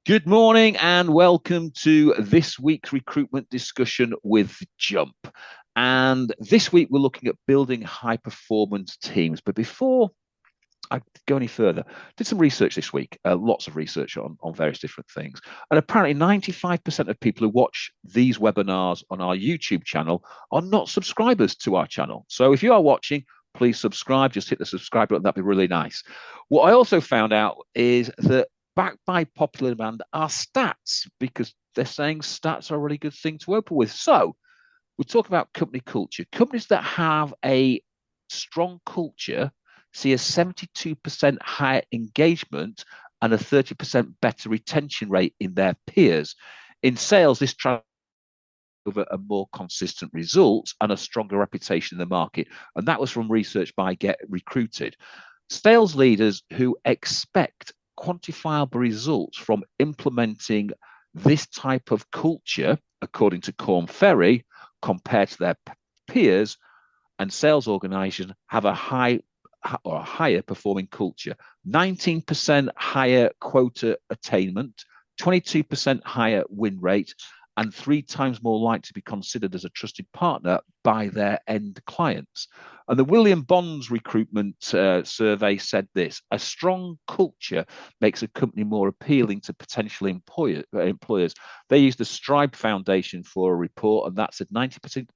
Good morning and welcome to this week's recruitment discussion with Jump. And this week we're looking at building high performance teams. But before I go any further, did some research this week, lots of research on various different things. And apparently 95% of people who watch these webinars on our YouTube channel are not subscribers to our channel. So if you are watching, please subscribe. Just hit the subscribe button. That'd be really nice. What I also found out is that backed by popular demand are stats, because they're saying stats are a really good thing to open with. So we talk about company culture. Companies that have a strong culture see a 72% higher engagement and a 30% better retention rate in their peers. In sales, this translates over a more consistent results and a stronger reputation in the market. And that was from research by Get Recruited. Sales leaders who expect quantifiable results from implementing this type of culture, according to Corn Ferry, compared to their peers and sales organizations, have a higher performing culture. 19% higher quota attainment, 22% higher win rate, and 3 times more likely to be considered as a trusted partner by their end clients. And the William Bonds recruitment survey said this: a strong culture makes a company more appealing to potential employers. They used the Stripe Foundation for a report, and that said 92%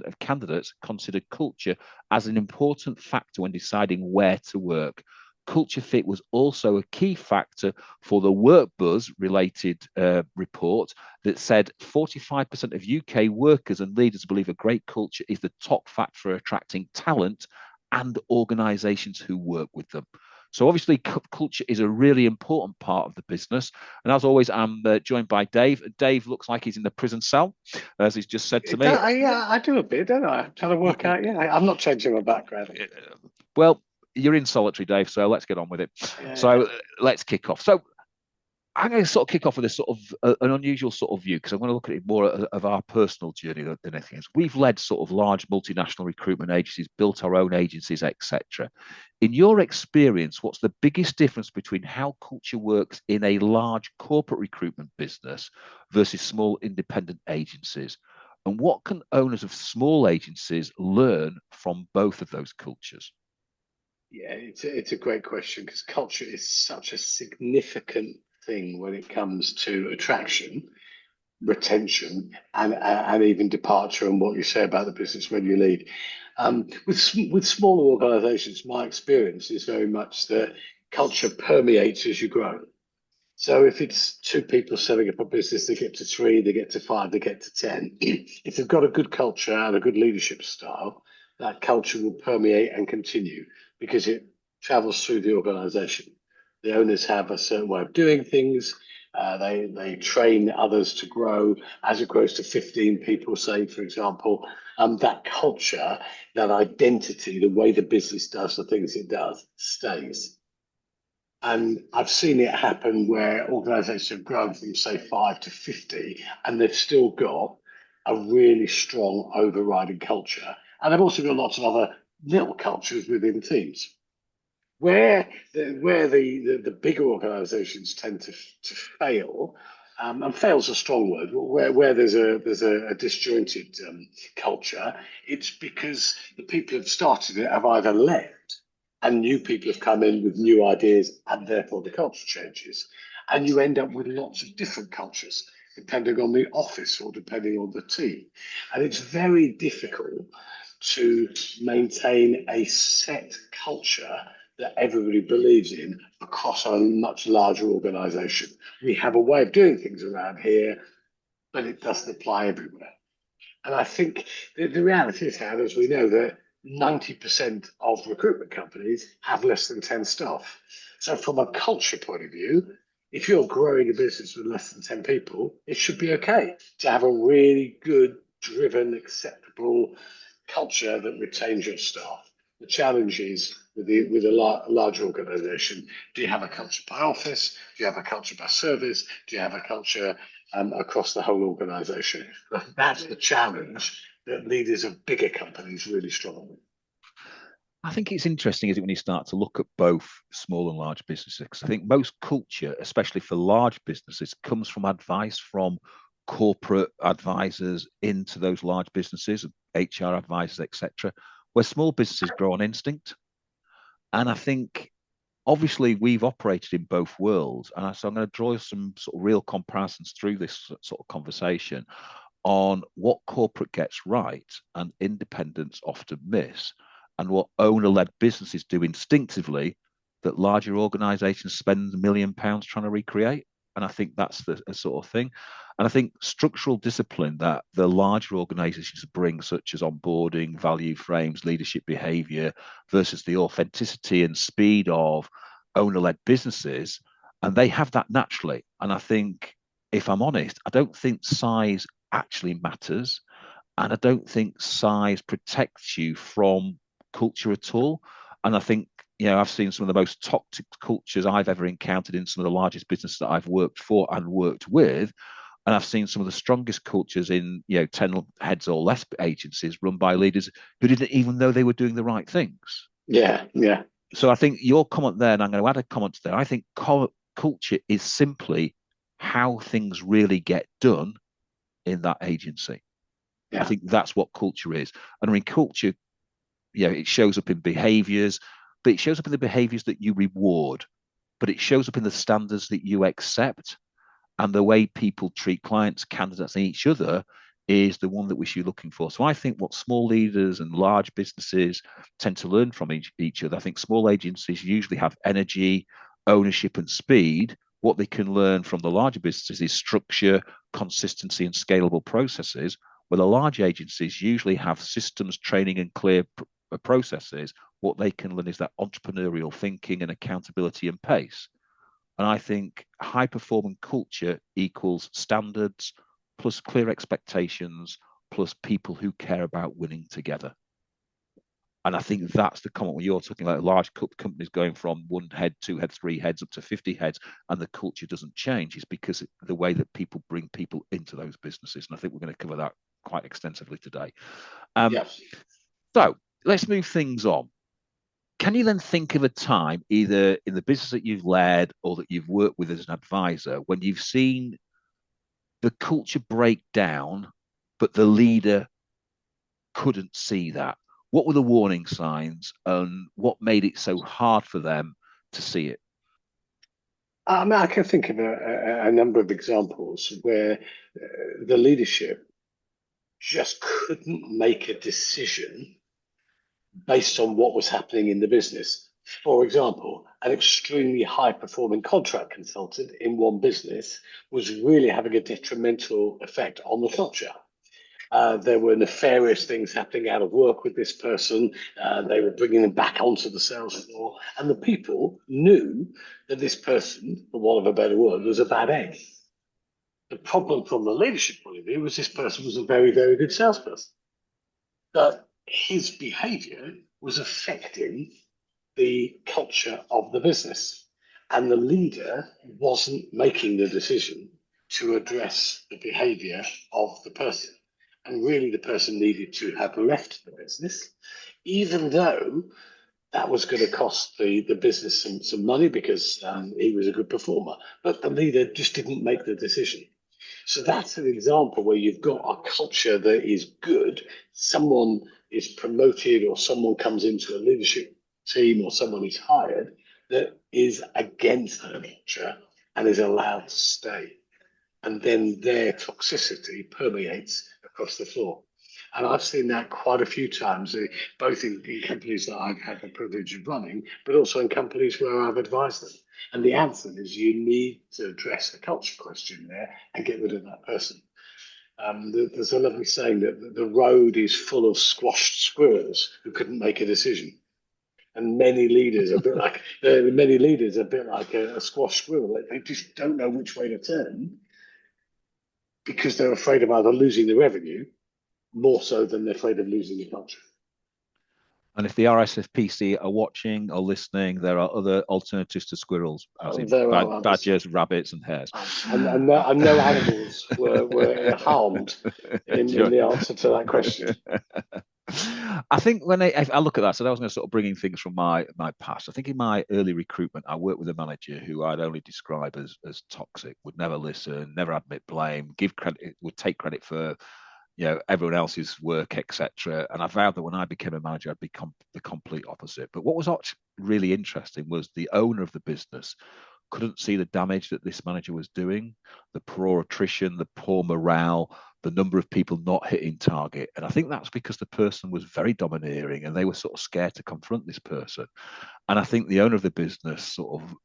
of candidates consider culture as an important factor when deciding where to work. Culture fit was also a key factor for the Work Buzz related report that said 45% of UK workers and leaders believe a great culture is the top factor for attracting talent and organizations who work with them. So obviously, culture is a really important part of the business. And as always, I'm joined by Dave. Dave looks like he's in the prison cell, as he's just said to me. I do a bit, don't I? I'm trying to work out. Yeah, I'm not changing my background. Well, you're in solitary, Dave, so let's get on with it. Yeah, So let's kick off. So I'm going to sort of kick off with a sort of an unusual sort of view, because I'm going to look at it more of our personal journey than anything else. We've led sort of large multinational recruitment agencies, built our own agencies, etc. In your experience, what's the biggest difference between how culture works in a large corporate recruitment business versus small independent agencies? And what can owners of small agencies learn from both of those cultures? it's a great question because culture is such a significant thing when it comes to attraction, retention, and even departure, and what you say about the business when you leave. With smaller organisations, my experience is very much that culture permeates as you grow. So if it's two people setting up a business, they get to three, they get to five, they get to 10. If they've got a good culture and a good leadership style, that culture will permeate and continue because it travels through the organization. The owners have a certain way of doing things. They train others to grow. As it grows to 15 people, say, for example, that culture, that identity, the way the business does the things it does, stays. And I've seen it happen where organizations have grown from, say, 5 to 50, and they've still got a really strong overriding culture. And they've also got lots of other little cultures within teams. Where the bigger organizations tend to fail, and fail's a strong word, where there's a disjointed culture, it's because the people who've started it have either left and new people have come in with new ideas, and therefore the culture changes. And you end up with lots of different cultures, depending on the office or depending on the team. And it's very difficult to maintain a set culture that everybody believes in across a much larger organization. We have a way of doing things around here, but it doesn't apply everywhere. And I think the reality is, Howard, as we know, that 90% of recruitment companies have less than 10 staff. So, from a culture point of view, if you're growing a business with less than 10 people, it should be okay to have a really good, driven, acceptable culture that retains your staff. The challenge is with a large organization, do you have a culture by office? Do you have a culture by service? Do you have a culture across the whole organization? That's the challenge that leaders of bigger companies really struggle with. I think it's interesting, is it, when you start to look at both small and large businesses? Because I think most culture, especially for large businesses, comes from advice from corporate advisors into those large businesses, HR advisors, etc., where small businesses grow on instinct. And I think obviously we've operated in both worlds. And so I'm going to draw some sort of real comparisons through this sort of conversation on what corporate gets right and independents often miss, and what owner-led businesses do instinctively that larger organizations spend £1 million trying to recreate. And I think that's the sort of thing. And I think structural discipline that the larger organizations bring, such as onboarding, value frames, leadership behavior, versus the authenticity and speed of owner-led businesses, and they have that naturally. And I think, if I'm honest, I don't think size actually matters. And I don't think size protects you from culture at all. And I think, I've seen some of the most toxic cultures I've ever encountered in some of the largest businesses that I've worked for and worked with. And I've seen some of the strongest cultures in, 10 heads or less agencies run by leaders who didn't even know they were doing the right things. Yeah, yeah. So I think your comment there, and I'm going to add a comment there, I think culture is simply how things really get done in that agency. I Yeah. think that's what culture is. And I mean, culture, it shows up in behaviors, but it shows up in the behaviors that you reward, but it shows up in the standards that you accept, and the way people treat clients, candidates, and each other is the one that we should be looking for. So I think what small leaders and large businesses tend to learn from each other, I think small agencies usually have energy, ownership, and speed. What they can learn from the larger businesses is structure, consistency, and scalable processes, where the large agencies usually have systems, training, and clear processes. What they can learn is that entrepreneurial thinking and accountability and pace. And I think high performing culture equals standards plus clear expectations plus people who care about winning together. And I think that's the comment when you're talking about large companies going from one head, two heads, three heads up to 50 heads, and the culture doesn't change, is because the way that people bring people into those businesses. And I think we're going to cover that quite extensively today. Yes. So let's move things on. Can you then think of a time, either in the business that you've led or that you've worked with as an advisor, when you've seen the culture break down, but the leader couldn't see that? What were the warning signs, and what made it so hard for them to see it? I mean, I can think of a number of examples where the leadership just couldn't make a decision based on what was happening in the business. For example, an extremely high performing contract consultant in one business was really having a detrimental effect on the culture. There were nefarious things happening out of work with this person. They were bringing them back onto the sales floor, and the people knew that this person, for want of a better word, was a bad egg. The problem from the leadership point of view was this person was a very, very good salesperson, but his behavior was affecting the culture of the business. And the leader wasn't making the decision to address the behavior of the person. And really, the person needed to have left the business, even though that was going to cost the business some money because he was a good performer. But the leader just didn't make the decision. So that's an example where you've got a culture that is good. Someone is promoted or someone comes into a leadership team or someone is hired that is against the culture and is allowed to stay. And then their toxicity permeates across the floor. And I've seen that quite a few times, both in companies that I've had the privilege of running, but also in companies where I've advised them. And the answer is you need to address the culture question there and get rid of that person. There's a lovely saying that the road is full of squashed squirrels who couldn't make a decision. And many leaders are a bit like a squashed squirrel. They just don't know which way to turn because they're afraid of either losing the revenue more so than they're afraid of losing the culture. And if the RSFPC are watching or listening, there are other alternatives to squirrels, as in There are others. badgers, rabbits, and hares. No animals were harmed in the answer to that question. I think if I look at that, so that was going to sort of bringing things from my past. I think in my early recruitment, I worked with a manager who I'd only describe as toxic, would never listen, never admit blame, give credit, would take credit for everyone else's work, etc. And I vowed that when I became a manager, I'd become the complete opposite. But what was really interesting was the owner of the business couldn't see the damage that this manager was doing, the poor attrition, the poor morale, the number of people not hitting target. And I think that's because the person was very domineering and they were sort of scared to confront this person. And I think the owner of the business sort of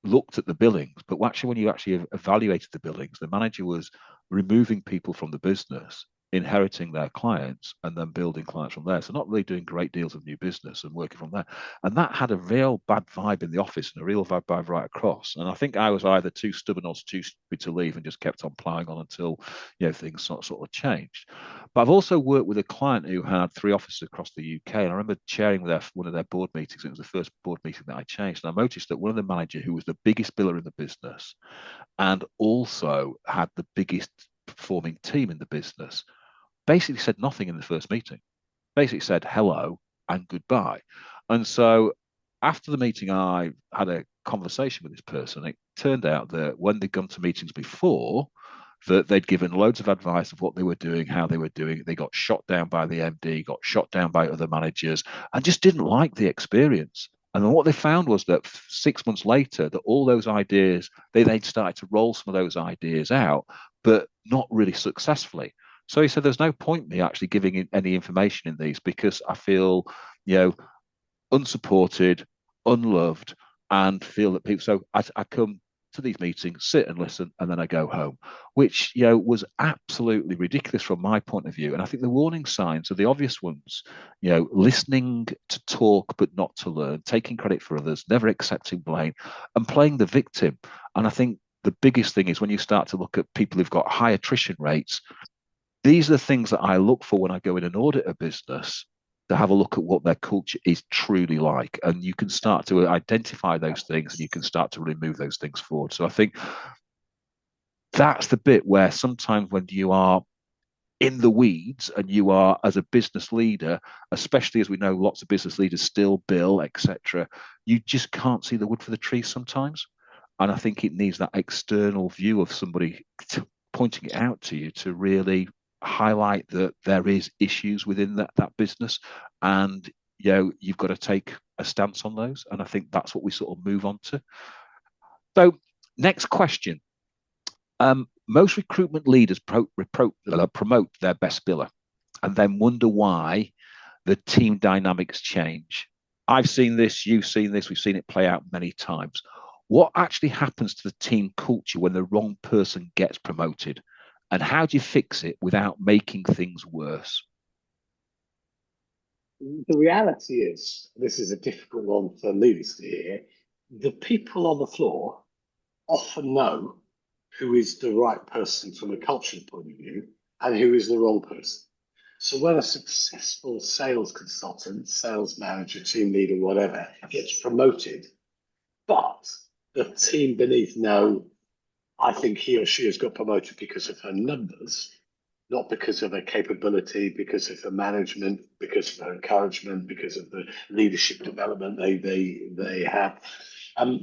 looked at the billings, but actually, when you actually evaluated the billings, the manager was removing people from the business, inheriting their clients, and then building clients from there. So, not really doing great deals of new business and working from there. And that had a real bad vibe in the office and a real bad vibe right across. And I think I was either too stubborn or too stupid to leave and just kept on ploughing on until things sort of changed. But I've also worked with a client who had 3 offices across the UK. And I remember chairing one of their board meetings. It was the first board meeting that I changed. And I noticed that one of the managers, who was the biggest biller in the business and also had the biggest performing team in the business, basically said nothing in the first meeting, basically said hello and goodbye. And so after the meeting, I had a conversation with this person. It turned out that when they'd gone to meetings before, that they'd given loads of advice of what they were doing, how they were doing it. They got shot down by the MD, got shot down by other managers, and just didn't like the experience. And then what they found was that 6 months later, that all those ideas, they'd started to roll some of those ideas out, but not really successfully. So he said, there's no point me actually giving any information in these because I feel, you know, unsupported, unloved, and feel that people. So I come to these meetings, sit and listen, and then I go home, which was absolutely ridiculous from my point of view. And I think the warning signs are the obvious ones. Listening to talk but not to learn, taking credit for others, never accepting blame, and playing the victim. And I think the biggest thing is when you start to look at people who've got high attrition rates, these are the things that I look for when I go in and audit a business, to have a look at what their culture is truly like. And you can start to identify those things and you can start to really move those things forward. So I think that's the bit where sometimes when you are in the weeds and you are, as a business leader, especially as we know lots of business leaders still bill, etc., you just can't see the wood for the trees sometimes. And I think it needs that external view of somebody pointing it out to you to really highlight that there is issues within that business, and you've got to take a stance on those. And I think that's what we sort of move on to. So, next question. Most recruitment leaders promote their best biller and then wonder why the team dynamics change. I've seen this, you've seen this, we've seen it play out many times. What actually happens to the team culture when the wrong person gets promoted? And how do you fix it without making things worse? The reality is, this is a difficult one for leaders to hear. The people on the floor often know who is the right person from a cultural point of view and who is the wrong person. So when a successful sales consultant, sales manager, team leader, whatever, gets promoted, but the team beneath know, I think he or she has got promoted because of her numbers, not because of her capability, because of her management, because of her encouragement, because of the leadership development they have.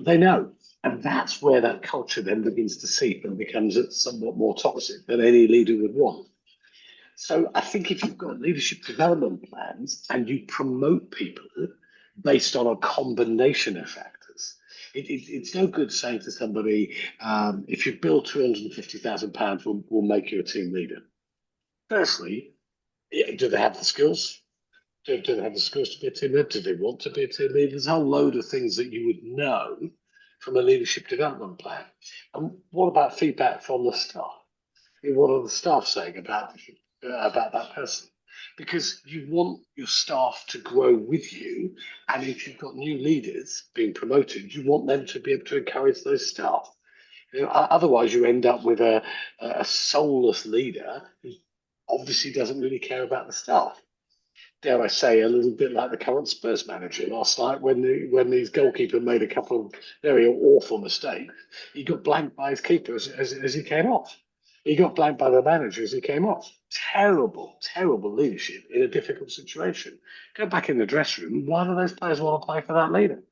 They know. And that's where that culture then begins to seep and becomes somewhat more toxic than any leader would want. So I think if you've got leadership development plans and you promote people based on a combination of factors, it's no good saying to somebody, if you bill £250,000, we'll make you a team leader. Firstly, do they have the skills? Do they have the skills to be a team leader? Do they want to be a team leader? There's a whole load of things that you would know from a leadership development plan. And what about feedback from the staff? What are the staff saying about that person? Because you want your staff to grow with you, and if you've got new leaders being promoted, you want them to be able to encourage those staff. Otherwise, you end up with a soulless leader who obviously doesn't really care about the staff. Dare I say, a little bit like the current Spurs manager last night when his goalkeeper made a couple of very awful mistakes. He got blanked by his keeper as he came off. He got blamed by the manager as he came off. Terrible, terrible leadership in a difficult situation. Go back in the dressing room. Why do those players want to play for that leader?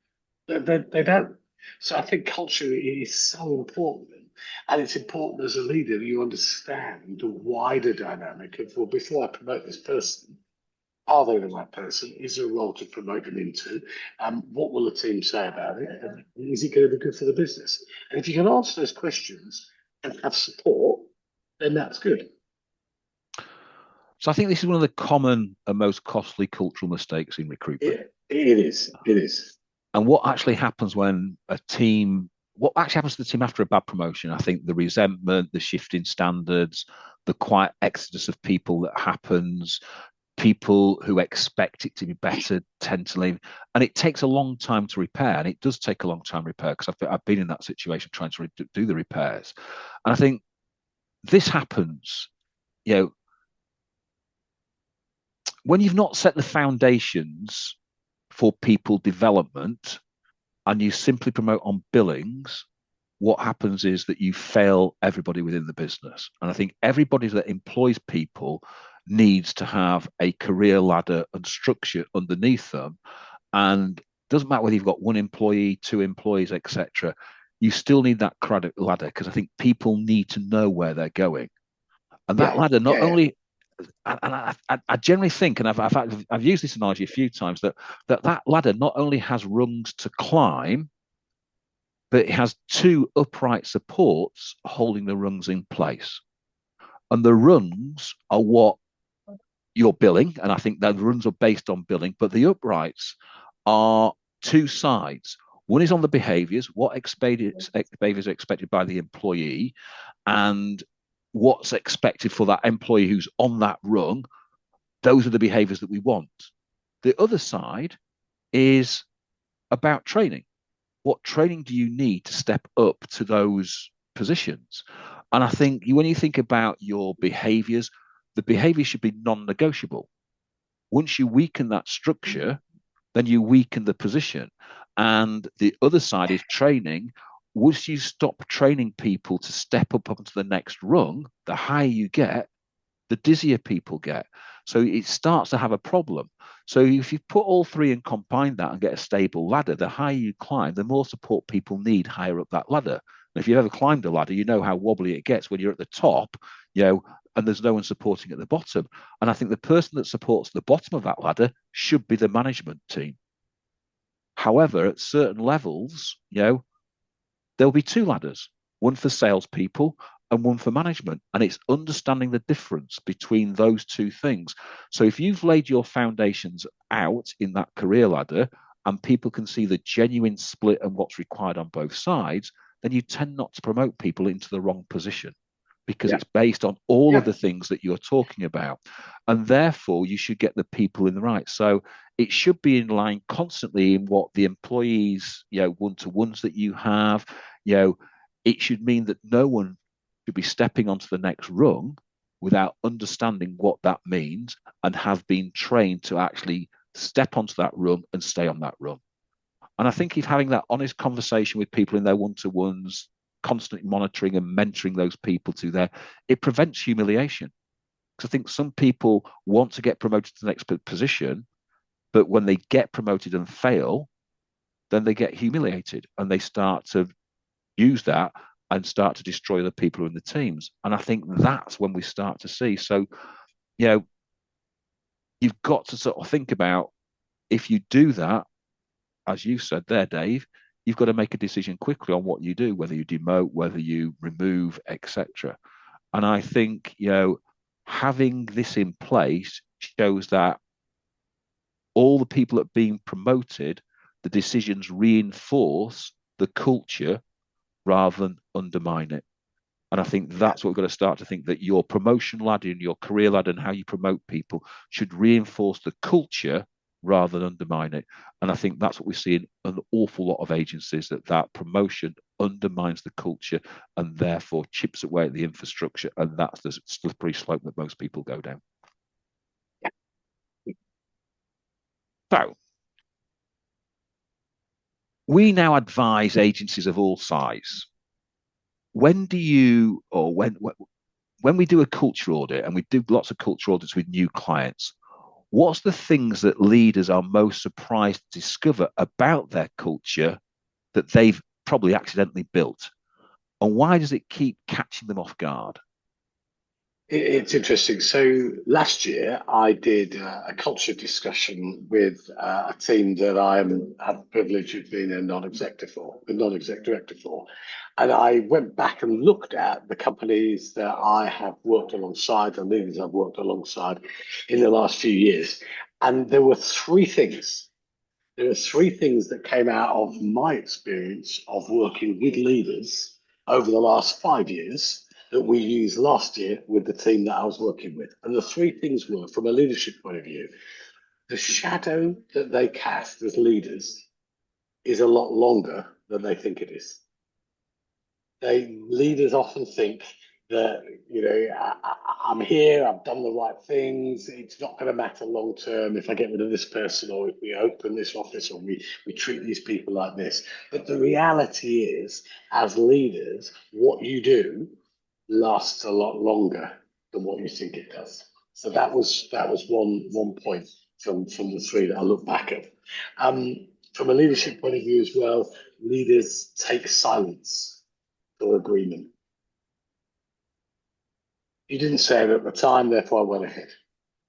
They don't. So I think culture is so important. And it's important as a leader that you understand the wider dynamic of, well, before I promote this person, are they the right person? Is there a role to promote them into? What will the team say about it? And is it going to be good for the business? And if you can answer those questions and have support, then that's good. So I think this is one of the common and most costly cultural mistakes in recruitment. It is. It is. And what actually happens when a team, what actually happens to the team after a bad promotion? I think the resentment, the shift in standards, the quiet exodus of people that happens, people who expect it to be better tend to leave. And it takes a long time to repair. And it does take a long time to repair because I've been in that situation trying to do the repairs. And I think this happens, you know, when you've not set the foundations for people development and you simply promote on billings, what happens is that you fail everybody within the business. And I think everybody that employs people needs to have a career ladder and structure underneath them. And it doesn't matter whether you've got one employee, two employees, etc. You still need that credit ladder because I think people need to know where they're going. And that Yeah. ladder not Yeah. only and I generally think, and I've used this analogy a few times, that ladder not only has rungs to climb, but it has two upright supports holding the rungs in place. And the rungs are what you're billing, and I think that the rungs are based on billing, but the uprights are two sides. One is on the behaviours, behaviours are expected by the employee, and what's expected for that employee who's on that rung. Those are the behaviours that we want. The other side is about training. What training do you need to step up to those positions? And I think when you think about your behaviors, the behavior should be non-negotiable. Once you weaken that structure, then you weaken the position. And the other side is training. Once you stop training people to step up onto the next rung, the higher you get, the dizzier people get. So it starts to have a problem. So if you put all three and combine that and get a stable ladder, the higher you climb, the more support people need higher up that ladder. And if you've ever climbed a ladder, you know how wobbly it gets when you're at the top, and there's no one supporting at the bottom. And I think the person that supports the bottom of that ladder should be the management team. However, at certain levels, there'll be two ladders, one for salespeople and one for management. And it's understanding the difference between those two things. So if you've laid your foundations out in that career ladder and people can see the genuine split and what's required on both sides, then you tend not to promote people into the wrong position because it's based on all of the things that you're talking about. And therefore, you should get the people in the right. So it should be in line constantly in what the employees, one-to-ones that you have, it should mean that no one should be stepping onto the next rung without understanding what that means and have been trained to actually step onto that rung and stay on that rung. And I think if having that honest conversation with people in their one-to-ones, constantly monitoring and mentoring those people it prevents humiliation. Because I think some people want to get promoted to the next position, but when they get promoted and fail, then they get humiliated and they start to use that and start to destroy the people in the teams. And I think that's when we start to see. So, you've got to sort of think about if you do that, as you said there, Dave, you've got to make a decision quickly on what you do, whether you demote, whether you remove, etc. And I think, having this in place shows that all the people that are being promoted, the decisions reinforce the culture rather than undermine it. And I think that's what we've got to start to think, that your promotion ladder and your career ladder and how you promote people should reinforce the culture rather than undermine it. And I think that's what we see in an awful lot of agencies, that promotion undermines the culture and therefore chips away at the infrastructure. And that's the slippery slope that most people go down. So we now advise agencies of all size. When do you, or when when we do a culture audit, and we do lots of culture audits with new clients, what's the things that leaders are most surprised to discover about their culture that they've probably accidentally built? And why does it keep catching them off guard? It's interesting. So last year I did a culture discussion with a team that have the privilege of being a non-exec director for, and I went back and looked at the companies that I have worked alongside, the leaders I've worked alongside in the last few years, and there were three things. There are three things that came out of my experience of working with leaders over the last 5 years that we used last year with the team that I was working with. And the three things were, from a leadership point of view, the shadow that they cast as leaders is a lot longer than they think it is. Leaders often think that, I'm here, I've done the right things. It's not going to matter long term if I get rid of this person, or if we open this office, or we treat these people like this. But the reality is, as leaders, what you do lasts a lot longer than what you think it does. So that was one point from the three that I look back at. From a leadership point of view as well, leaders take silence or agreement. You didn't say it at the time, therefore I went ahead.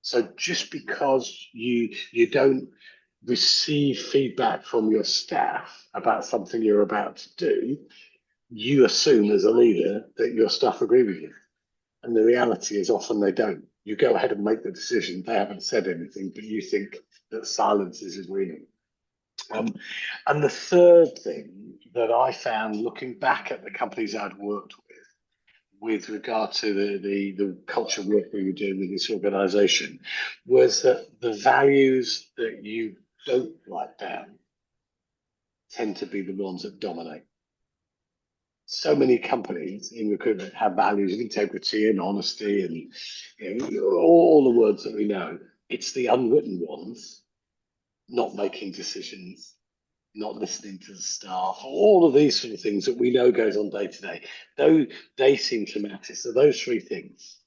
So just because you don't receive feedback from your staff about something you're about to do, you assume as a leader that your staff agree with you. And the reality is often they don't. You go ahead and make the decision. They haven't said anything, but you think that silence is agreement. Um, and the third thing that I found looking back at the companies I'd worked with regard to the culture work we were doing with this organization was that the values that you don't write down tend to be the ones that dominate. So many companies in recruitment have values of integrity and honesty and all the words that we know. It's the unwritten ones, not making decisions, not listening to the staff, all of these sort of things that we know goes on day to day, though they seem to matter. So those three things,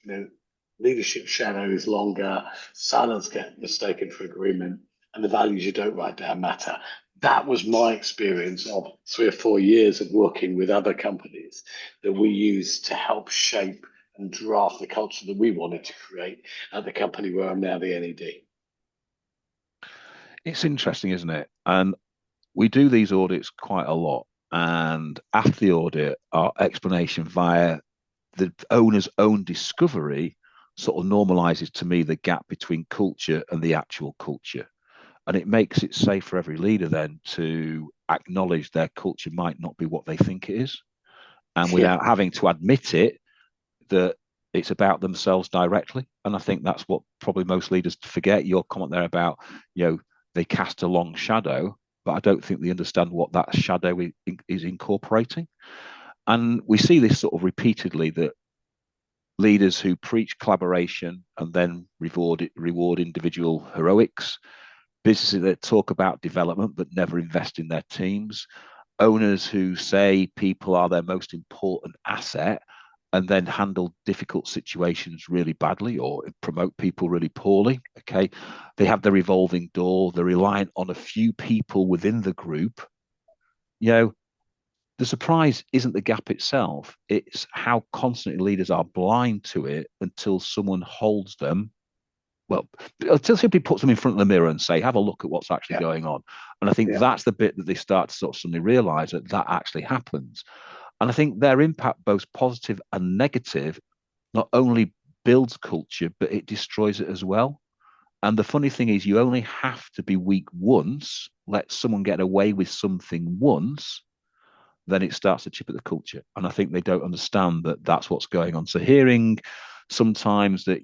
leadership shadow is longer, silence get mistaken for agreement, and the values you don't write down matter. That was my experience of 3 or 4 years of working with other companies that we used to help shape and draft the culture that we wanted to create at the company where I'm now the NED. It's interesting, isn't it? And we do these audits quite a lot. And after the audit, our explanation via the owner's own discovery sort of normalizes to me the gap between culture and the actual culture. And it makes it safe for every leader then to acknowledge their culture might not be what they think it is. And Yeah, without having to admit it, that it's about themselves directly. And I think that's what probably most leaders forget. Your comment there about, they cast a long shadow, but I don't think they understand what that shadow is incorporating. And we see this sort of repeatedly, that leaders who preach collaboration and then reward individual heroics, businesses that talk about development but never invest in their teams, owners who say people are their most important asset and then handle difficult situations really badly or promote people really poorly. Okay. They have the revolving door. They're reliant on a few people within the group. You know, the surprise isn't the gap itself, it's how constantly leaders are blind to it until someone holds them. Well, until somebody puts them in front of the mirror and say, have a look at what's actually yeah, going on. And I think yeah, that's the bit that they start to sort of suddenly realize that that actually happens. And I think their impact, both positive and negative, not only builds culture, but it destroys it as well. And the funny thing is, you only have to be weak once, let someone get away with something once, then it starts to chip at the culture. And I think they don't understand that that's what's going on. So hearing sometimes that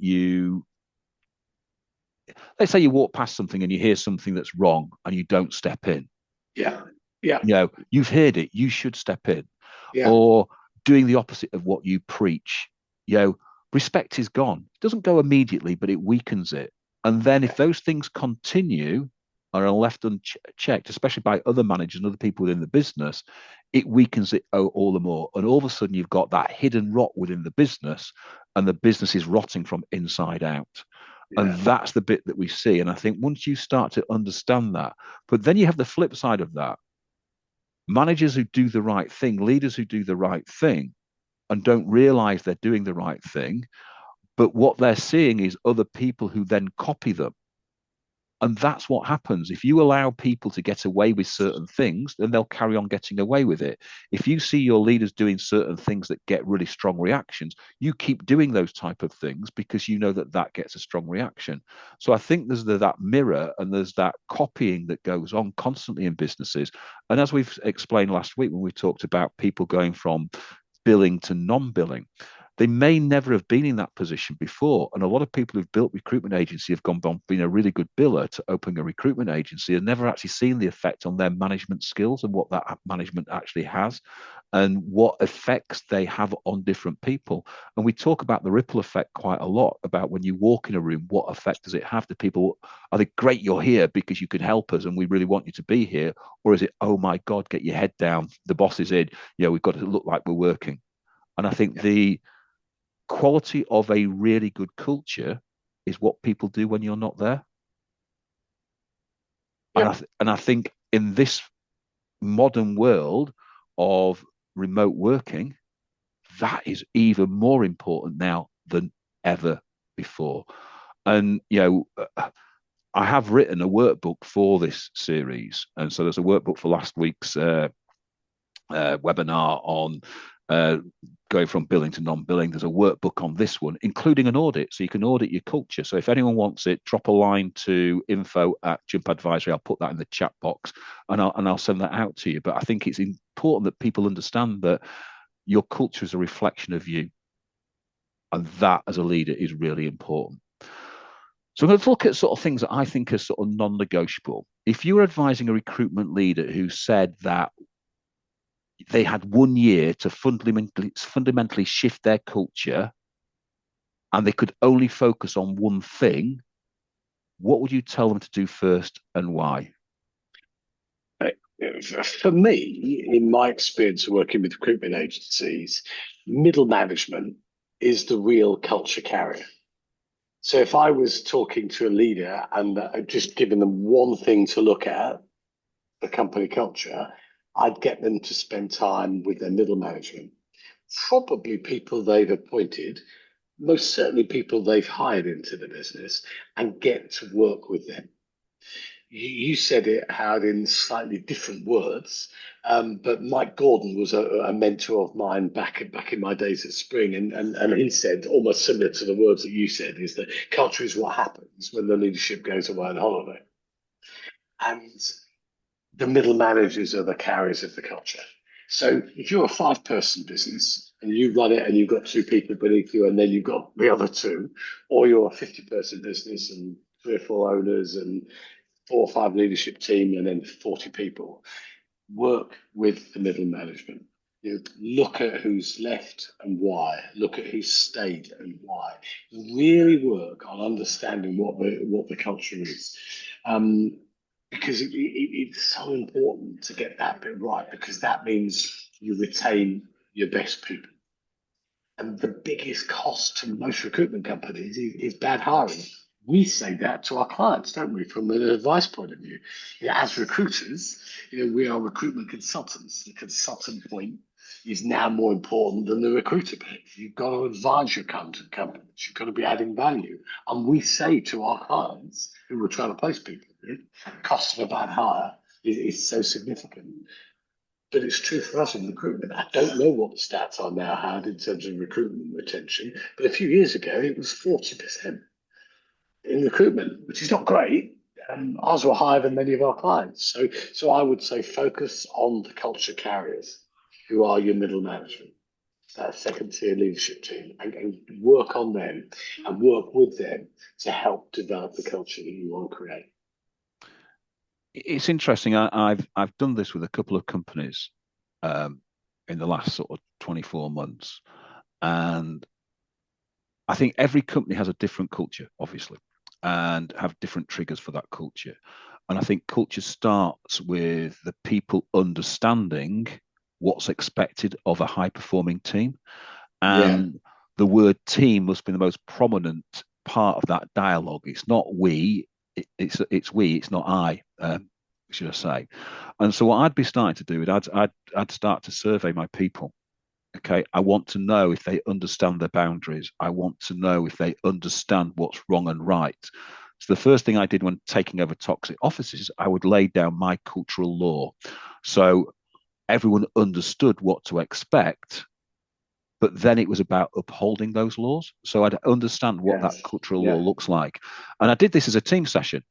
let's say you walk past something and you hear something that's wrong and you don't step in, yeah, yeah, you've heard it, you should step in. yeah. Or doing the opposite of what you preach, you know, respect is gone. It doesn't go immediately, but it weakens it. And then if Yeah. those things continue, are left unchecked, especially by other managers and other people within the business, it weakens it all the more. And all of a sudden, you've got that hidden rot within the business, and the business is rotting from inside out. And Yeah. that's the bit that we see. And I think once you start to understand that, but then you have the flip side of that, managers who do the right thing, leaders who do the right thing and don't realize they're doing the right thing. But what they're seeing is other people who then copy them. And that's what happens. If you allow people to get away with certain things, then they'll carry on getting away with it. If you see your leaders doing certain things that get really strong reactions, you keep doing those type of things because you know that that gets a strong reaction. So I think there's that mirror and there's that copying that goes on constantly in businesses. And as we've explained last week when we talked about people going from billing to non-billing, they may never have been in that position before. And a lot of people who've built recruitment agency have gone from being a really good biller to opening a recruitment agency and never actually seen the effect on their management skills and what that management actually has and what effects they have on different people. And we talk about the ripple effect quite a lot about when you walk in a room, what effect does it have to people? Are they great you're here because you can help us and we really want you to be here? Or is it, oh my God, get your head down, the boss is in, we've got to look like we're working. And I think Yeah. the quality of a really good culture is what people do when you're not there. And Yep. and I think in this modern world of remote working, that is even more important now than ever before. And I have written a workbook for this series, and so there's a workbook for last week's webinar on uh, going from billing to non-billing. There's a workbook on this one, including an audit, so you can audit your culture. So if anyone wants it, drop a line to info@Jump Advisory. I'll put that in the chat box, and I'll send that out to you. But I think it's important that people understand that your culture is a reflection of you, and that as a leader is really important. So I'm going to look at sort of things that I think are sort of non-negotiable. If you're advising a recruitment leader who said that they had 1 year to fundamentally shift their culture and they could only focus on one thing, what would you tell them to do first and why? For me, in my experience of working with recruitment agencies, middle management is the real culture carrier. So if I was talking to a leader and just giving them one thing to look at, the company culture, I'd get them to spend time with their middle management. Probably people they've appointed, most certainly people they've hired into the business, and get to work with them. You said it, Howard, in slightly different words, but Mike Gordon was a mentor of mine back in my days at Spring, and he said almost similar to the words that you said, is that culture is what happens when the leadership goes away on holiday, and the middle managers are the carriers of the culture. So if you're a five-person business and you run it and you've got two people beneath you and then you've got the other two, or you're a 50-person business and three or four owners and four or five leadership team and then 40 people, work with the middle management. Look at who's left and why. Look at who's stayed and why. Really work on understanding what the culture is. Um, because it's so important to get that bit right, because that means you retain your best people. And the biggest cost to most recruitment companies is bad hiring. We say that to our clients, don't we, from an advice point of view? As recruiters, we are recruitment consultants. The consultant point is now more important than the recruiter bit. You've got to advise your companies. You've got to be adding value. And we say to our clients who we're trying to place people with, the cost of a bad hire is so significant. But it's true for us in recruitment. I don't know what the stats are now, Howard, in terms of recruitment retention, but a few years ago it was 40% in recruitment, which is not great. Ours were higher than many of our clients. So I would say focus on the culture carriers, who are your middle management, that second tier leadership team, and work on them and work with them to help develop the culture that you want to create. It's interesting. I've done this with a couple of companies um, in the last sort of 24 months, and I think every company has a different culture, obviously, and have different triggers for that culture. And I think culture starts with the people understanding what's expected of a high performing team. Yeah. And the word team must be the most prominent part of that dialogue. It's not we, it's we, it's not I, should I say. And so what I'd be starting to do is I'd start to survey my people. Okay, I want to know if they understand their boundaries. I want to know if they understand what's wrong and right. So the first thing I did when taking over toxic offices, I would lay down my cultural law. So everyone understood what to expect, but then it was about upholding those laws. So I'd understand what that Yes. cultural law Yeah. looks like. And I did this as a team session.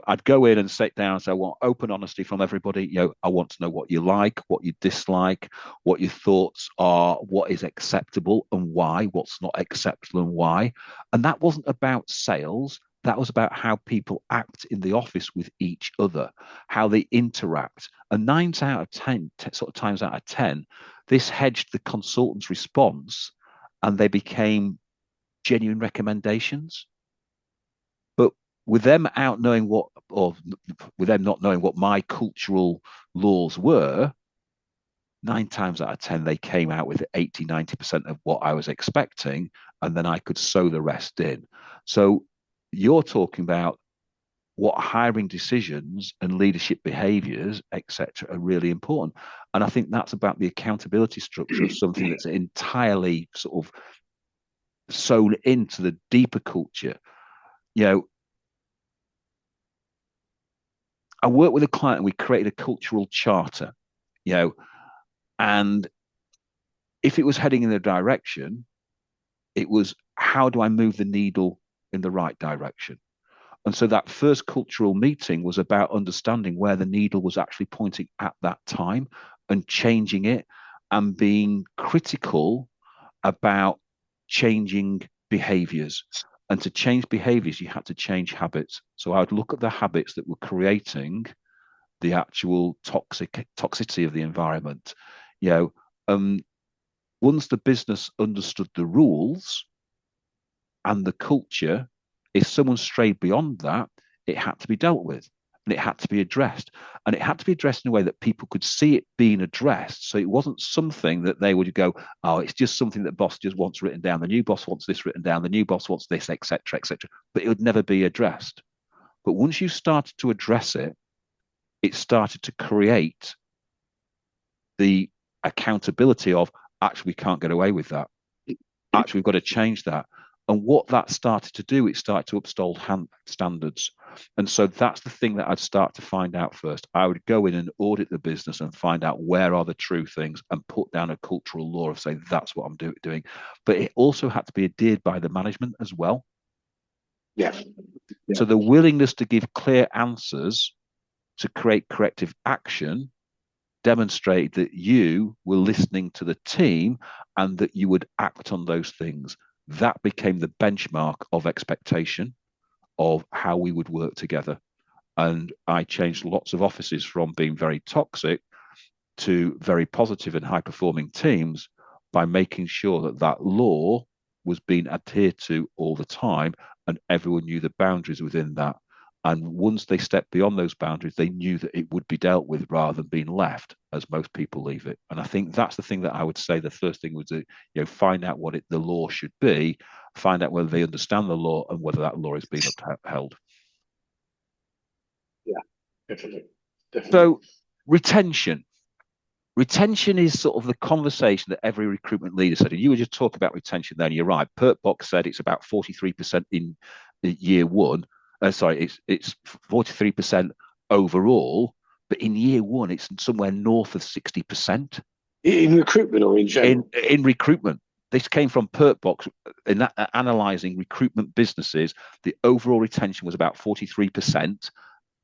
I'd go in and sit down and say, I want open honesty from everybody. I want to know what you like, what you dislike, what your thoughts are, what is acceptable and why, what's not acceptable and why. And that wasn't about sales. That was about how people act in the office with each other, how they interact. And nine out of 10, sort of times out of 10, this hedged the consultant's response and they became genuine recommendations. But with them out knowing what, or with them not knowing what my cultural laws were, nine times out of 10, they came out with 80, 90% of what I was expecting. And then I could sew the rest in. So you're talking about what hiring decisions and leadership behaviors, etc., are really important. And I think that's about the accountability structure of something that's entirely sort of sewn into the deeper culture. You know, I worked with a client and we created a cultural charter, you know, and if it was heading in a direction, it was how do I move the needle in the right direction? And so that first cultural meeting was about understanding where the needle was actually pointing at that time and changing it and being critical about changing behaviors. And to change behaviors, you had to change habits. So I would look at the habits that were creating the actual toxicity of the environment. You know, once the business understood the rules and the culture, if someone strayed beyond that, it had to be dealt with and it had to be addressed. And it had to be addressed in a way that people could see it being addressed. So it wasn't something that they would go, oh, it's just something that boss just wants written down. The new boss wants this written down. The new boss wants this, etc., etc. But it would never be addressed. But once you started to address it, it started to create the accountability of actually, we can't get away with that. Actually, we've got to change that. And what that started to do, it started to uphold standards. And so that's the thing that I'd start to find out first. I would go in and audit the business and find out where are the true things and put down a cultural law of saying that's what I'm doing. But it also had to be adhered by the management as well. Yeah. Yeah. So the willingness to give clear answers to create corrective action demonstrate that you were listening to the team and that you would act on those things. That became the benchmark of expectation of how we would work together. And I changed lots of offices from being very toxic to very positive and high performing teams by making sure that that law was being adhered to all the time and everyone knew the boundaries within that. And once they stepped beyond those boundaries, they knew that it would be dealt with rather than being left as most people leave it. And I think that's the thing that I would say the first thing was to find out what the law should be, find out whether they understand the law and whether that law is being upheld. Yeah, definitely. Definitely. So retention. Retention is sort of the conversation that every recruitment leader said. And you were just talking about retention then, you're right. Perk Box said it's about 43% in year one. It's 43% overall, but in year one, it's somewhere north of 60%. In recruitment or in general? In recruitment. This came from Perk Box in that, analyzing recruitment businesses. The overall retention was about 43%,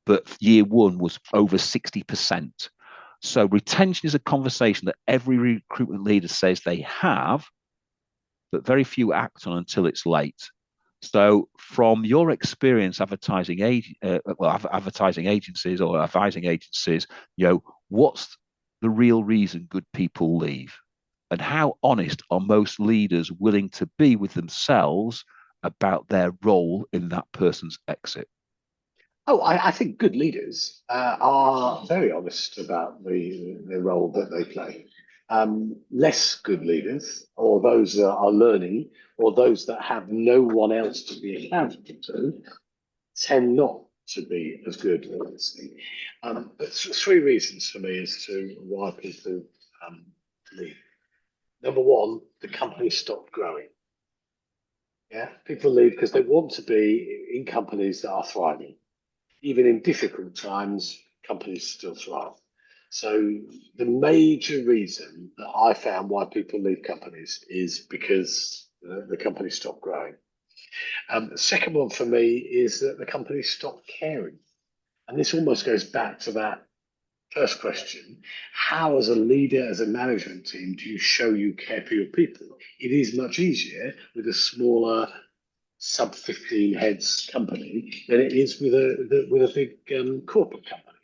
but year one was over 60%. So retention is a conversation that every recruitment leader says they have, but very few act on until it's late. So, from your experience advertising advertising agencies or advising agencies, what's the real reason good people leave, and how honest are most leaders willing to be with themselves about their role in that person's exit? Oh, I think good leaders are very honest about the role that they play. Less good leaders, or those that are learning, or those that have no one else to be accountable to, tend not to be as good as me. But three reasons for me as to why people leave. Number one, the company stopped growing. Yeah, people leave because they want to be in companies that are thriving. Even in difficult times, companies still thrive. So the major reason that I found why people leave companies is because the company stopped growing. The second one for me is that the company stopped caring. And this almost goes back to that first question. How, as a leader, as a management team, do you show you care for your people? It is much easier with a smaller sub 15 heads company than it is with a big corporate company.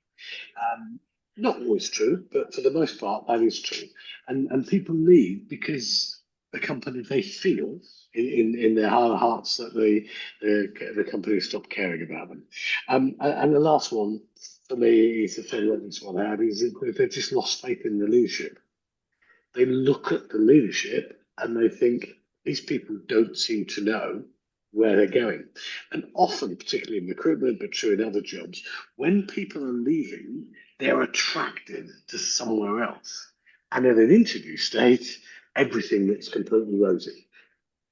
Um, Not always true, but for the most part, that is true. And people leave because the company they feel in their hearts that the company stopped caring about them. And the last one for me is the fairly obvious one. I had is that they just lost faith in the leadership. They look at the leadership and they think these people don't seem to know where they're going. And often, particularly in recruitment, but true in other jobs, when people are leaving, they're attracted to somewhere else. And at an interview stage, everything looks completely rosy.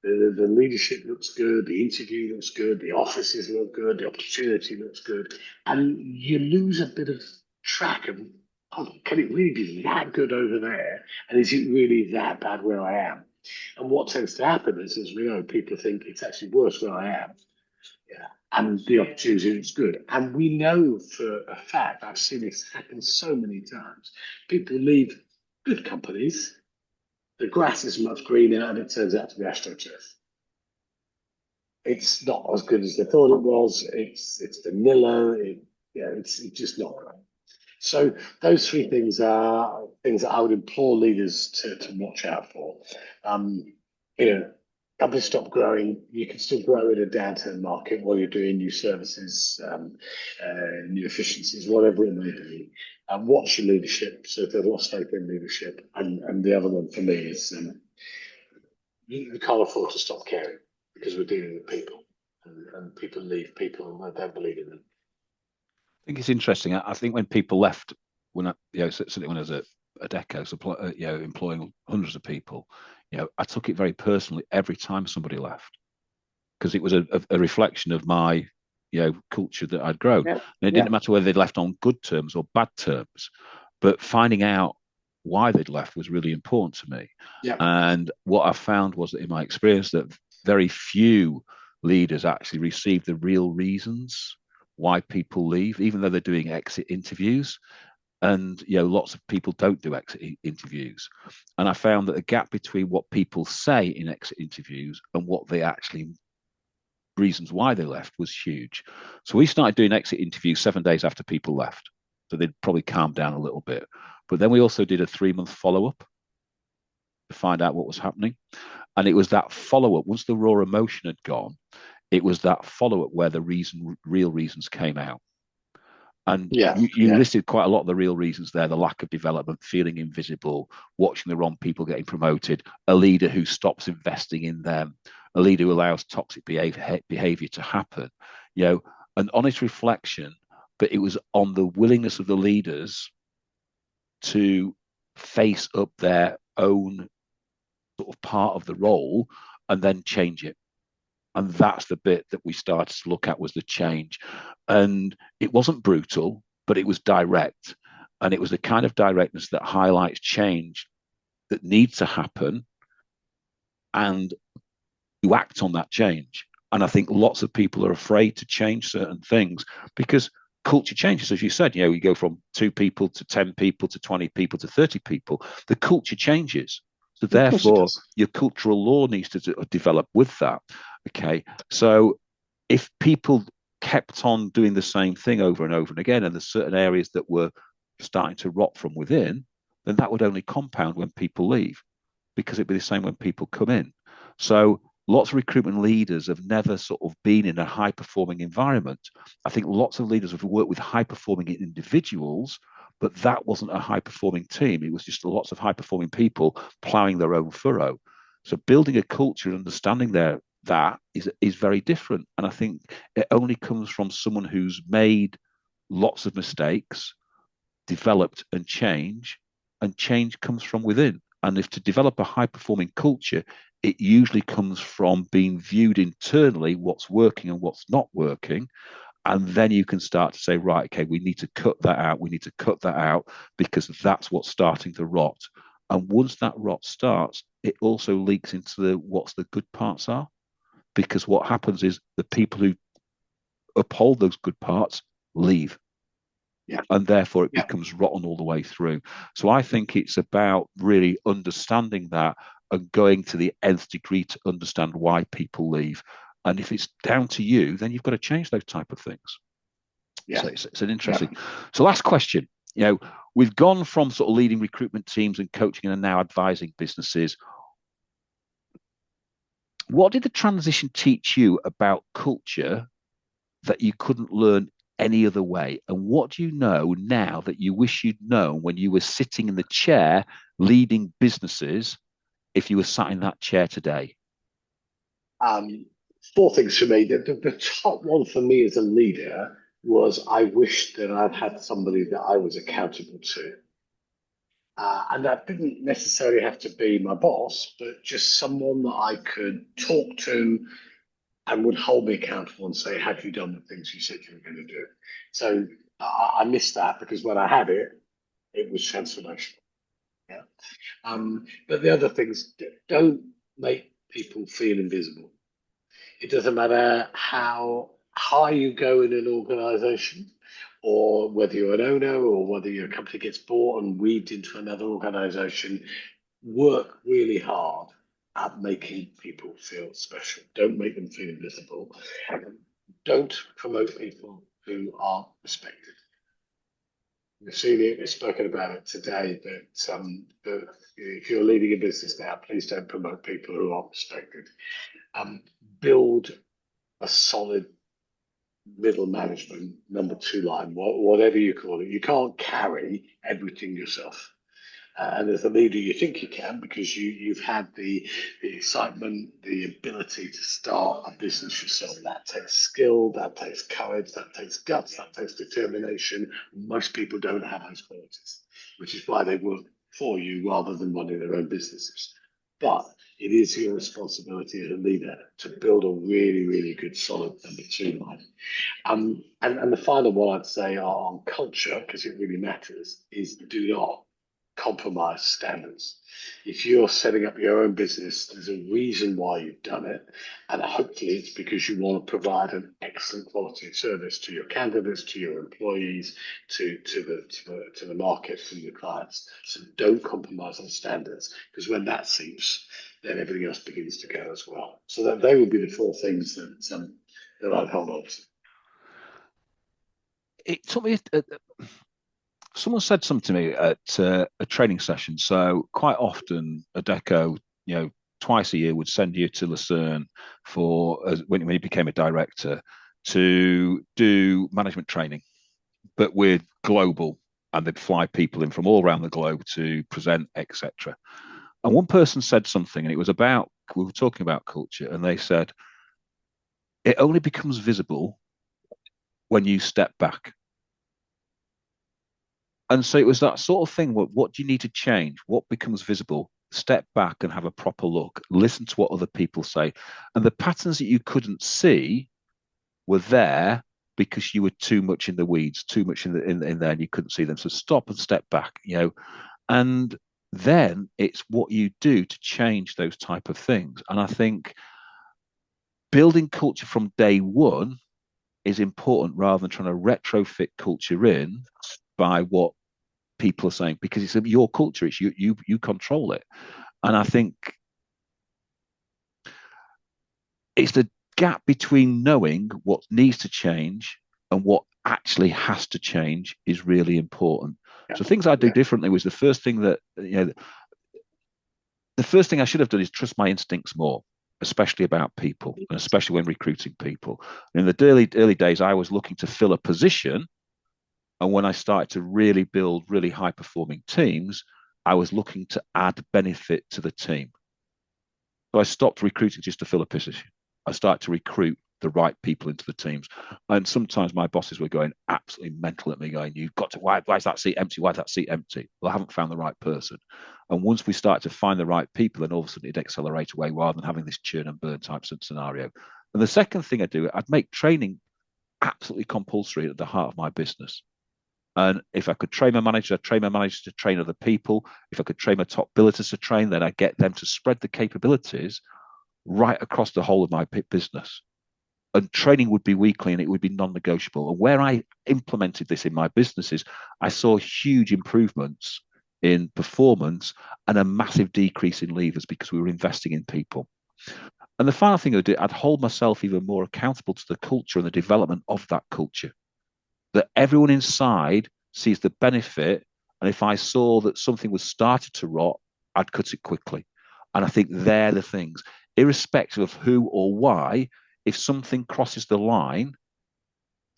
The leadership looks good, the interview looks good, the offices look good, the opportunity looks good, and you lose a bit of track of, oh, can it really be that good over there? And is it really that bad where I am? And what tends to happen is, as we know, people think it's actually worse where I am. Yeah. And the opportunity is good. And we know for a fact, I've seen this happen so many times. People leave good companies, the grass is much greener, and it turns out to be astroturf. It's not as good as they thought it was. It's vanilla. It's just not right. So those three things are things that I would implore leaders to watch out for. Um, you know, Companies stop growing. You can still grow in a downturn market while you're doing new services, new efficiencies, whatever it may be. And watch your leadership. So if they've lost faith in leadership, and the other one for me is you can't afford to stop caring because we're dealing with people, and people leave people and they don't believe in them. I think it's interesting. I think when people left, when certainly when I was at Adecco, employing hundreds of people, I took it very personally every time somebody left because it was a reflection of my, culture that I'd grown. Yeah, And it yeah, didn't matter whether they'd left on good terms or bad terms, but finding out why they'd left was really important to me. yeah. And what I found was that in my experience that very few leaders actually receive the real reasons why people leave, even though they're doing exit interviews. And lots of people don't do exit interviews. And I found that the gap between what people say in exit interviews and what they actually reasons why they left was huge. So we started doing exit interviews 7 days after people left. So they'd probably calm down a little bit. But then we also did a 3 month follow up to find out what was happening. And it was that follow up, once the raw emotion had gone, it was that follow up where the real reasons came out. And Yeah, you yeah. listed quite a lot of the real reasons there: the lack of development, feeling invisible, watching the wrong people getting promoted, a leader who stops investing in them, a leader who allows toxic behavior to happen. An honest reflection, but it was on the willingness of the leaders to face up their own sort of part of the role and then change it. And that's the bit that we started to look at, was the change. And it wasn't brutal, but it was direct. And it was the kind of directness that highlights change that needs to happen and you act on that change. And I think lots of people are afraid to change certain things because culture changes. As you said, you go from 2 people to 10 people to 20 people to 30 people. The culture changes. So Of course it therefore, does. your cultural law needs to develop with that. Okay. So if people kept on doing the same thing over and over and again, and there's certain areas that were starting to rot from within, then that would only compound when people leave because it'd be the same when people come in. So lots of recruitment leaders have never sort of been in a high performing environment. I think lots of leaders have worked with high performing individuals, but that wasn't a high performing team. It was just lots of high performing people plowing their own furrow. So building a culture and understanding that is very different. And I think it only comes from someone who's made lots of mistakes, developed and change comes from within. And if to develop a high performing culture, it usually comes from being viewed internally what's working and what's not working. And then you can start to say, right, okay, we need to cut that out. We need to cut that out because that's what's starting to rot. And once that rot starts, it also leaks into what's the good parts are. Because what happens is the people who uphold those good parts leave. Yeah. And therefore it Yeah. becomes rotten all the way through. So I think it's about really understanding that and going to the nth degree to understand why people leave. And if it's down to you, then you've got to change those type of things. Yeah. So it's an interesting. Yeah. So last question. We've gone from sort of leading recruitment teams and coaching and now advising businesses. What did the transition teach you about culture that you couldn't learn any other way? And what do you know now that you wish you'd known when you were sitting in the chair leading businesses if you were sat in that chair today? Four things for me. The top one for me as a leader was I wished that I'd had somebody that I was accountable to. And that didn't necessarily have to be my boss, but just someone that I could talk to and would hold me accountable and say, have you done the things you said you were going to do? So I missed that because when I had it, it was transformational. Yeah. But the other things, don't make people feel invisible. It doesn't matter how high you go in an organization or whether you're an owner or whether your company gets bought and weaved into another organization, work really hard at making people feel special. Don't make them feel invisible. Don't promote people who aren't respected. We've seen it, we've spoken about it today, that if you're leading a business now, please don't promote people who aren't respected. Build a solid middle management, number two line, whatever you call it. You can't carry everything yourself. And as a leader, you think you can because you've had the excitement, the ability to start a business yourself. That takes skill, that takes courage, that takes guts, that takes determination. Most people don't have those qualities, which is why they work for you rather than running their own businesses. But it is your responsibility as a leader to build a really, really good, solid number two line. And the final one I'd say on culture, because it really matters, is do not compromise standards. If you're setting up your own business, there's a reason why you've done it. And hopefully it's because you want to provide an excellent quality of service to your candidates, to your employees, to the market, to your clients. So don't compromise on standards, because when that seeps, then everything else begins to go as well. So that they would be the four things that I'd hold on to. It took me someone said something to me at a training session. So quite often, Adecco, twice a year would send you to Lucerne when he became a director to do management training, but we're global, and they'd fly people in from all around the globe to present, etc. And one person said something, and it was about we were talking about culture, and they said it only becomes visible when you step back. And so it was that sort of thing. What do you need to change? What becomes visible? Step back and have a proper look. Listen to what other people say. And the patterns that you couldn't see were there because you were too much in the weeds, too much in there, and you couldn't see them. So stop and step back. And then it's what you do to change those type of things. And I think building culture from day one is important rather than trying to retrofit culture in by what people are saying, because it's your culture, it's you control it. And I think it's the gap between knowing what needs to change and what actually has to change is really important. So things I do differently was the first thing I should have done is trust my instincts more. especially about people, and especially when recruiting people. In the early days, I was looking to fill a position, and when I started to really build really high performing teams, I was looking to add benefit to the team. So I stopped recruiting just to fill a position. I started to recruit the right people into the teams. And sometimes my bosses were going absolutely mental at me, going, "You've got to, why is that seat empty? Why is that seat empty?" Well, I haven't found the right person. And once we start to find the right people, then all of a sudden it'd accelerate away rather than having this churn and burn type scenario. And the second thing I do, I'd make training absolutely compulsory at the heart of my business. And if I could train my manager, I'd train my manager to train other people. If I could train my top billers to train, then I get them to spread the capabilities right across the whole of my business. And training would be weekly and it would be non-negotiable. And where I implemented this in my businesses, I saw huge improvements in performance and a massive decrease in leavers because we were investing in people. And the final thing I'd do, I'd hold myself even more accountable to the culture and the development of that culture, that everyone inside sees the benefit. And if I saw that something was started to rot, I'd cut it quickly. And I think they're the things, irrespective of who or why, if something crosses the line,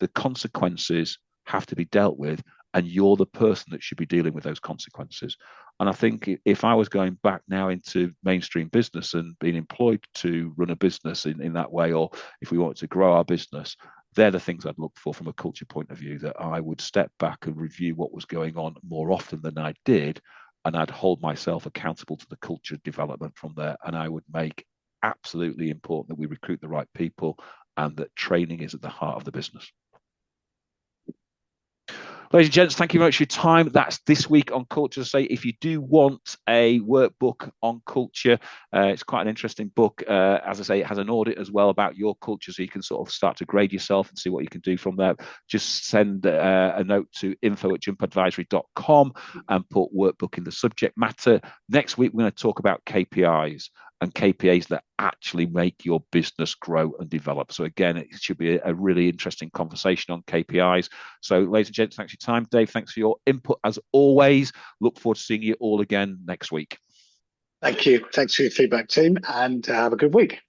the consequences have to be dealt with, and you're the person that should be dealing with those consequences. And I think if I was going back now into mainstream business and being employed to run a business in that way, or if we wanted to grow our business, they're the things I'd look for from a culture point of view, that I would step back and review what was going on more often than I did. And I'd hold myself accountable to the culture development from there. And I would make absolutely important that we recruit the right people and that training is at the heart of the business. Ladies and gents, thank you very much for your time. That's this week on culture. Say, if you do want a workbook on culture, it's quite an interesting book. As I say, it has an audit as well about your culture, so you can sort of start to grade yourself and see what you can do from there. Just send a note to info@jumpadvisory.com and put workbook in the subject matter. Next week, we're going to talk about KPIs and KPIs that actually make your business grow and develop. So again, it should be a really interesting conversation on KPIs. So ladies and gents, thanks for your time. Dave, thanks for your input as always. Look forward to seeing you all again next week. Thank you. Thanks for your feedback, team, and have a good week.